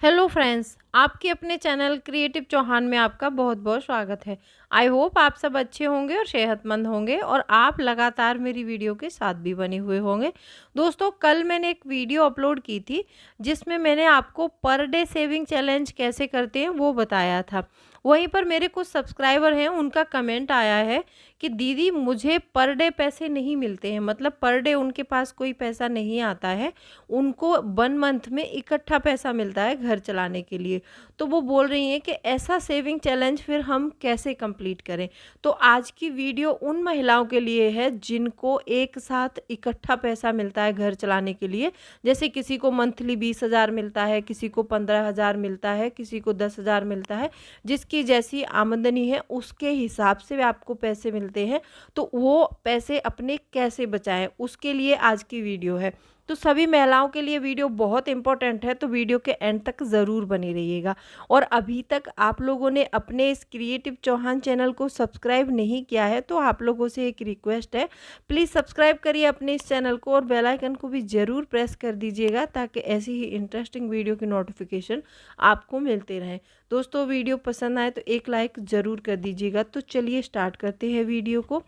Hello friends, आपके अपने channel creative Chauhan में आपका बहुत बहुत स्वागत है। आई होप आप सब अच्छे होंगे और सेहतमंद होंगे और आप लगातार मेरी वीडियो के साथ भी बने हुए होंगे। दोस्तों, कल मैंने एक वीडियो अपलोड की थी जिसमें मैंने आपको पर डे सेविंग चैलेंज कैसे करते हैं वो बताया था। वहीं पर मेरे कुछ सब्सक्राइबर हैं, उनका कमेंट आया है कि दीदी मुझे पर डे पैसे नहीं मिलते हैं, मतलब पर डे उनके पास कोई पैसा नहीं आता है, उनको 1 मंथ में इकट्ठा पैसा मिलता है घर चलाने के लिए। तो वो बोल रही हैं कि ऐसा सेविंग चैलेंज फिर हम कैसे कंप्लीट करें। तो आज की वीडियो उन महिलाओं के लिए है जिनको एक साथ इकट्ठा पैसा मिलता है घर चलाने के लिए। जैसे किसी को मंथली 20,000 मिलता है, किसी को 15,000 मिलता है, किसी को 10,000 मिलता है। जिसकी जैसी आमदनी है उसके हिसाब से आपको पैसे मिलते हैं। तो वो पैसे अपने कैसे बचाएं, उसके लिए आज की वीडियो है। तो सभी महिलाओं के लिए वीडियो बहुत इंपॉर्टेंट है, तो वीडियो के एंड तक ज़रूर बने रहिएगा। और अभी तक आप लोगों ने अपने इस क्रिएटिव चौहान चैनल को सब्सक्राइब नहीं किया है तो आप लोगों से एक रिक्वेस्ट है, प्लीज़ सब्सक्राइब करिए अपने इस चैनल को और बेल आइकन को भी ज़रूर प्रेस कर दीजिएगा ताकि ऐसी ही इंटरेस्टिंग वीडियो की नोटिफिकेशन आपको मिलते रहें। दोस्तों, वीडियो पसंद आए तो एक लाइक ज़रूर कर दीजिएगा। तो चलिए स्टार्ट करते हैं वीडियो को।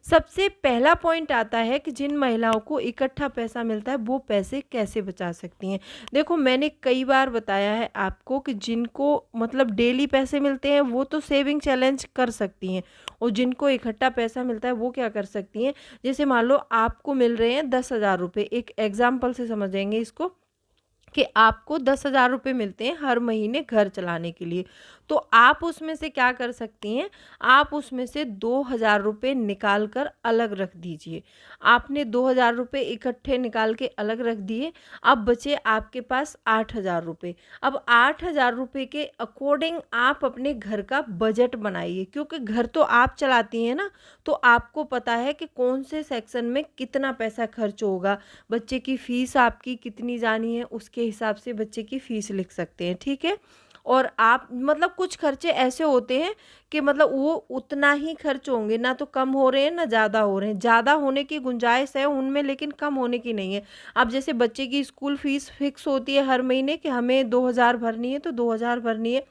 सबसे पहला पॉइंट आता है कि जिन महिलाओं को इकट्ठा पैसा मिलता है वो पैसे कैसे बचा सकती हैं। देखो, मैंने कई बार बताया है आपको कि जिनको मतलब डेली पैसे मिलते हैं वो तो सेविंग चैलेंज कर सकती हैं, और जिनको इकट्ठा पैसा मिलता है वो क्या कर सकती हैं। जैसे मान लो आपको मिल रहे हैं 10,000 रुपये, एक एग्जाम्पल से समझेंगे इसको कि आपको 10,000 रुपये मिलते हैं हर महीने घर चलाने के लिए। तो आप उसमें से क्या कर सकती हैं, आप उसमें से 2,000 रुपये निकाल कर अलग रख दीजिए। आपने 2,000 रुपये इकट्ठे निकाल के अलग रख दिए, अब बचे आपके पास 8,000 रुपये। अब 8,000 रुपये के अकॉर्डिंग आप अपने घर का बजट बनाइए, क्योंकि घर तो आप चलाती हैं ना, तो आपको पता है कि कौन से सेक्शन में कितना पैसा खर्च होगा। बच्चे की फ़ीस आपकी कितनी जानी है उसके हिसाब से बच्चे की फ़ीस लिख सकते हैं, ठीक है। और आप मतलब कुछ खर्चे ऐसे होते हैं कि मतलब वो उतना ही खर्च होंगे, ना तो कम हो रहे हैं ना ज़्यादा हो रहे हैं। ज़्यादा होने की गुंजाइश है उनमें, लेकिन कम होने की नहीं है। अब जैसे बच्चे की स्कूल फ़ीस फिक्स होती है हर महीने कि हमें 2,000 भरनी है तो 2,000 भरनी है।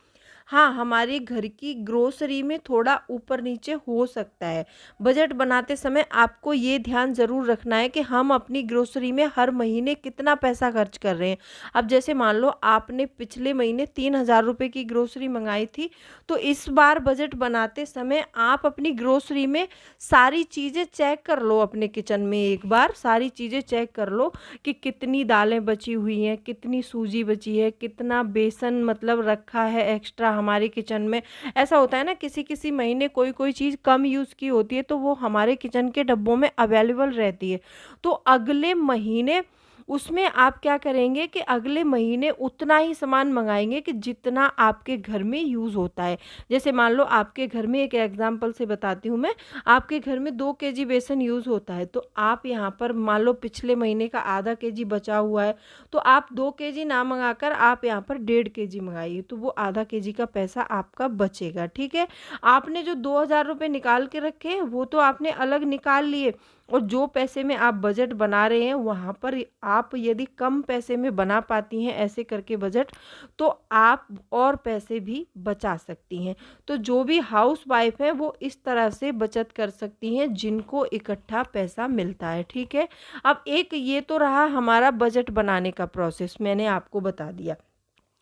हाँ, हमारे घर की ग्रोसरी में थोड़ा ऊपर नीचे हो सकता है। बजट बनाते समय आपको ये ध्यान ज़रूर रखना है कि हम अपनी ग्रोसरी में हर महीने कितना पैसा खर्च कर रहे हैं। अब जैसे मान लो आपने पिछले महीने 3,000 रुपये की ग्रोसरी मंगाई थी, तो इस बार बजट बनाते समय आप अपनी ग्रोसरी में सारी चीज़ें चेक कर लो। अपने किचन में एक बार सारी चीज़ें चेक कर लो कि कितनी दालें बची हुई हैं, कितनी सूजी बची है, कितना बेसन मतलब रखा है एक्स्ट्रा हमारे किचन में। ऐसा होता है ना, किसी किसी महीने कोई कोई चीज़ कम यूज़ की होती है तो वो हमारे किचन के डब्बों में अवेलेबल रहती है। तो अगले महीने उसमें आप क्या करेंगे कि अगले महीने उतना ही सामान मंगाएंगे कि जितना आपके घर में यूज़ होता है। जैसे मान लो आपके घर में, एक एग्जांपल से बताती हूँ मैं, आपके घर में 2 केजी बेसन यूज़ होता है, तो आप यहाँ पर मान लो पिछले महीने का आधा केजी बचा हुआ है, तो आप 2 केजी ना मंगाकर आप यहाँ पर 1.5 केजी मंगाइए, तो वो आधा केजी का पैसा आपका बचेगा, ठीक है। आपने जो 2,000 रुपये निकाल के रखे हैं वो तो आपने अलग निकाल लिए, और जो पैसे में आप बजट बना रहे हैं वहाँ पर आप यदि कम पैसे में बना पाती हैं ऐसे करके बजट, तो आप और पैसे भी बचा सकती हैं। तो जो भी हाउस वाइफ है वो इस तरह से बचत कर सकती हैं जिनको इकट्ठा पैसा मिलता है, ठीक है। अब एक ये तो रहा हमारा बजट बनाने का प्रोसेस, मैंने आपको बता दिया।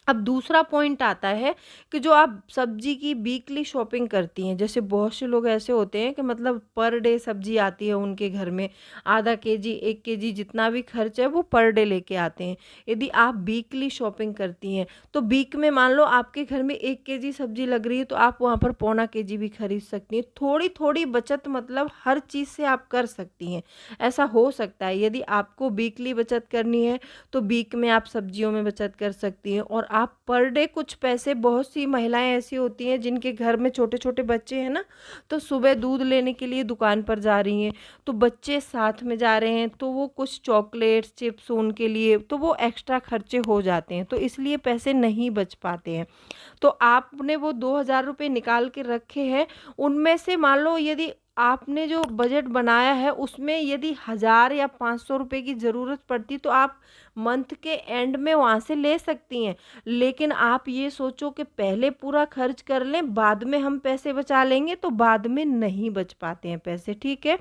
अब दूसरा पॉइंट आता है कि जो आप सब्जी की वीकली शॉपिंग करती हैं, जैसे बहुत से लोग ऐसे होते हैं कि मतलब पर डे सब्जी आती है उनके घर में, आधा केजी 1 केजी जितना भी खर्च है वो पर डे लेके आते हैं। यदि आप वीकली शॉपिंग करती हैं तो वीक में मान लो आपके घर में 1 केजी सब्जी लग रही है तो आप वहाँ पर पौना केजी भी खरीद सकती हैं। थोड़ी थोड़ी बचत मतलब हर चीज़ से आप कर सकती हैं, ऐसा हो सकता है। यदि आपको वीकली बचत करनी है तो वीक में आप सब्जियों में बचत कर सकती हैं, और आप पर डे कुछ पैसे, बहुत सी महिलाएं ऐसी होती हैं जिनके घर में छोटे छोटे बच्चे हैं ना, तो सुबह दूध लेने के लिए दुकान पर जा रही हैं, तो बच्चे साथ में जा रहे हैं तो वो कुछ चॉकलेट्स चिप्स उनके लिए, तो वो एक्स्ट्रा खर्चे हो जाते हैं, तो इसलिए पैसे नहीं बच पाते हैं। तो आपने वो 2,000 रुपये निकाल के रखे हैं, उनमें से मान लो यदि आपने जो बजट बनाया है उसमें यदि 1000 या 500 रुपये की ज़रूरत पड़ती तो आप मंथ के एंड में वहाँ से ले सकती हैं। लेकिन आप ये सोचो कि पहले पूरा खर्च कर लें, बाद में हम पैसे बचा लेंगे, तो बाद में नहीं बच पाते हैं पैसे, ठीक है।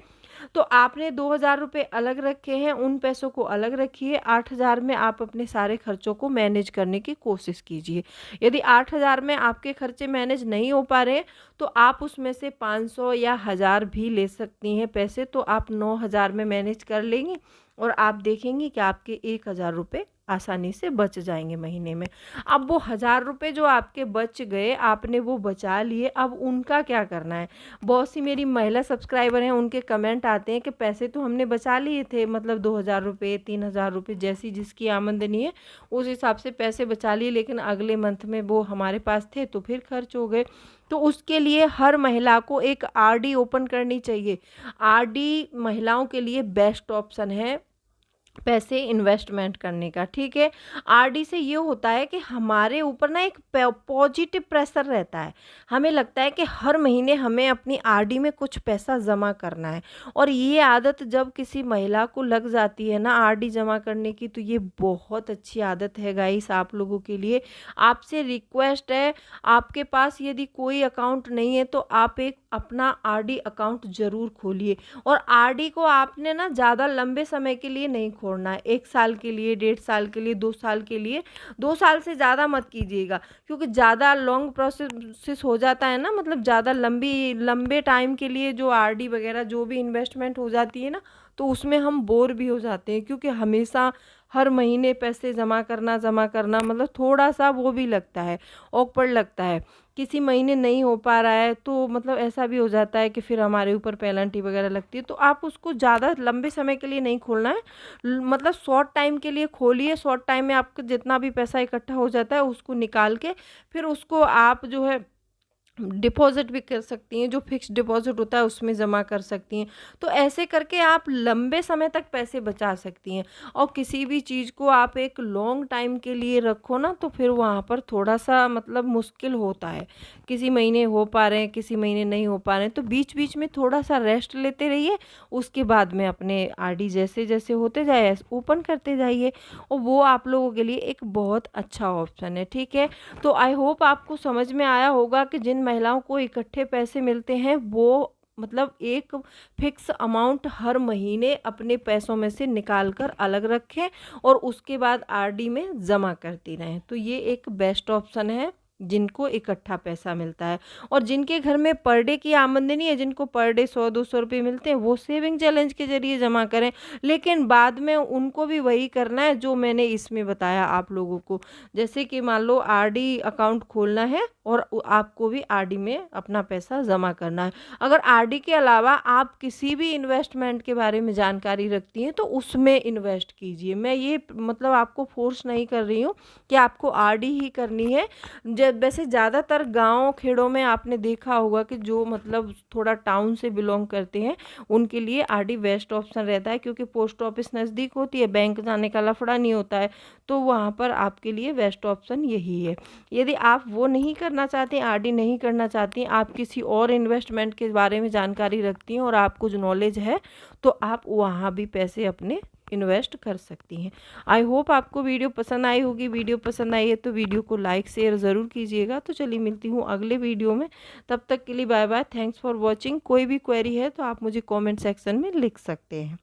तो आपने 2000 रुपये अलग रखे हैं, उन पैसों को अलग रखिए। 8000 में आप अपने सारे खर्चों को मैनेज करने की कोशिश कीजिए। यदि 8000 में आपके खर्चे मैनेज नहीं हो पा रहे हैं तो आप उसमें से 500 या 1000 भी ले सकती हैं पैसे, तो आप 9000 में मैनेज कर लेंगी और आप देखेंगी कि आपके 1000 रुपये आसानी से बच जाएंगे महीने में। अब वो 1000 रुपये जो आपके बच गए, आपने वो बचा लिए, अब उनका क्या करना है। बहुत सी मेरी महिला सब्सक्राइबर हैं, उनके कमेंट आते हैं कि पैसे तो हमने बचा लिए थे, मतलब 2000 रुपये 3000 रुपये जैसी जिसकी आमदनी है उस हिसाब से पैसे बचा लिए, लेकिन अगले मंथ में वो हमारे पास थे तो फिर खर्च हो गए। तो उसके लिए हर महिला को एक आरडी ओपन करनी चाहिए। आरडी महिलाओं के लिए बेस्ट ऑप्शन है पैसे इन्वेस्टमेंट करने का, ठीक है। आरडी से ये होता है कि हमारे ऊपर ना एक पॉजिटिव प्रेशर रहता है। हमें लगता है कि हर महीने हमें अपनी आरडी में कुछ पैसा जमा करना है, और ये आदत जब किसी महिला को लग जाती है ना आरडी जमा करने की, तो ये बहुत अच्छी आदत है गाइस आप लोगों के लिए। आपसे रिक्वेस्ट है, आपके पास यदि कोई अकाउंट नहीं है तो आप एक अपना आरडी अकाउंट ज़रूर खोलिए। और आरडी को आपने ना ज़्यादा लंबे समय के लिए नहीं खोलना है, 1 साल के लिए, 1.5 साल के लिए, 2 साल के लिए। 2 साल से ज़्यादा मत कीजिएगा, क्योंकि ज़्यादा लॉन्ग प्रोसेस हो जाता है ना, मतलब ज़्यादा लंबे टाइम के लिए जो आरडी वगैरह जो भी इन्वेस्टमेंट हो जाती है ना, तो उसमें हम बोर भी हो जाते हैं, क्योंकि हमेशा हर महीने पैसे जमा करना मतलब थोड़ा सा वो भी लगता है, ऑकवर्ड लगता है। किसी महीने नहीं हो पा रहा है तो मतलब ऐसा भी हो जाता है कि फिर हमारे ऊपर पेनल्टी वगैरह लगती है। तो आप उसको ज़्यादा लंबे समय के लिए नहीं खोलना है, मतलब शॉर्ट टाइम के लिए खोलिए। शॉर्ट टाइम में आपका जितना भी पैसा इकट्ठा हो जाता है उसको निकाल के फिर उसको आप जो है डिपॉजिट भी कर सकती हैं, जो फिक्स डिपॉजिट होता है उसमें ज़मा कर सकती हैं। तो ऐसे करके आप लंबे समय तक पैसे बचा सकती हैं। और किसी भी चीज़ को आप एक लॉन्ग टाइम के लिए रखो ना, तो फिर वहाँ पर थोड़ा सा मतलब मुश्किल होता है। किसी महीने हो पा रहे हैं, किसी महीने नहीं हो पा रहे हैं, तो बीच बीच में थोड़ा सा रेस्ट लेते रहिए। उसके बाद में अपने आरडी जैसे जैसे होते जाए ओपन करते जाइए, और वो आप लोगों के लिए एक बहुत अच्छा ऑप्शन है, ठीक है। तो आई होप आपको समझ में आया होगा कि जिन महिलाओं को इकट्ठे पैसे मिलते हैं वो मतलब एक फिक्स अमाउंट हर महीने अपने पैसों में से निकाल कर अलग रखें और उसके बाद आरडी में जमा करती रहें। तो ये एक बेस्ट ऑप्शन है जिनको इकट्ठा पैसा मिलता है। और जिनके घर में पर डे की आमदनी है, जिनको पर डे 100-200 रुपये मिलते हैं, वो सेविंग चैलेंज के जरिए जमा करें। लेकिन बाद में उनको भी वही करना है जो मैंने इसमें बताया आप लोगों को। जैसे कि मान लो आरडी अकाउंट खोलना है और आपको भी आरडी में अपना पैसा जमा करना है। अगर आरडी के अलावा आप किसी भी इन्वेस्टमेंट के बारे में जानकारी रखती हैं तो उसमें इन्वेस्ट कीजिए। मैं ये मतलब आपको फोर्स नहीं कर रही हूँ कि आपको आरडी ही करनी है। वैसे ज़्यादातर गाँव खेड़ों में आपने देखा होगा कि जो मतलब थोड़ा टाउन से बिलोंग करते हैं उनके लिए आरडी बेस्ट ऑप्शन रहता है, क्योंकि पोस्ट ऑफिस नज़दीक होती है, बैंक जाने का लफड़ा नहीं होता है। तो वहाँ पर आपके लिए बेस्ट ऑप्शन यही है। यदि आप वो नहीं करना चाहते, आरडी नहीं करना चाहती, आप किसी और इन्वेस्टमेंट के बारे में जानकारी रखती हैं और आपको जो नॉलेज है, तो आप वहाँ भी पैसे अपने इन्वेस्ट कर सकती हैं। आई होप आपको वीडियो पसंद आई होगी। वीडियो पसंद आई है तो वीडियो को लाइक शेयर ज़रूर कीजिएगा। तो चलिए मिलती हूँ अगले वीडियो में, तब तक के लिए bye bye. Thanks for watching. कोई भी क्वेरी है तो आप मुझे कमेंट सेक्शन में लिख सकते हैं।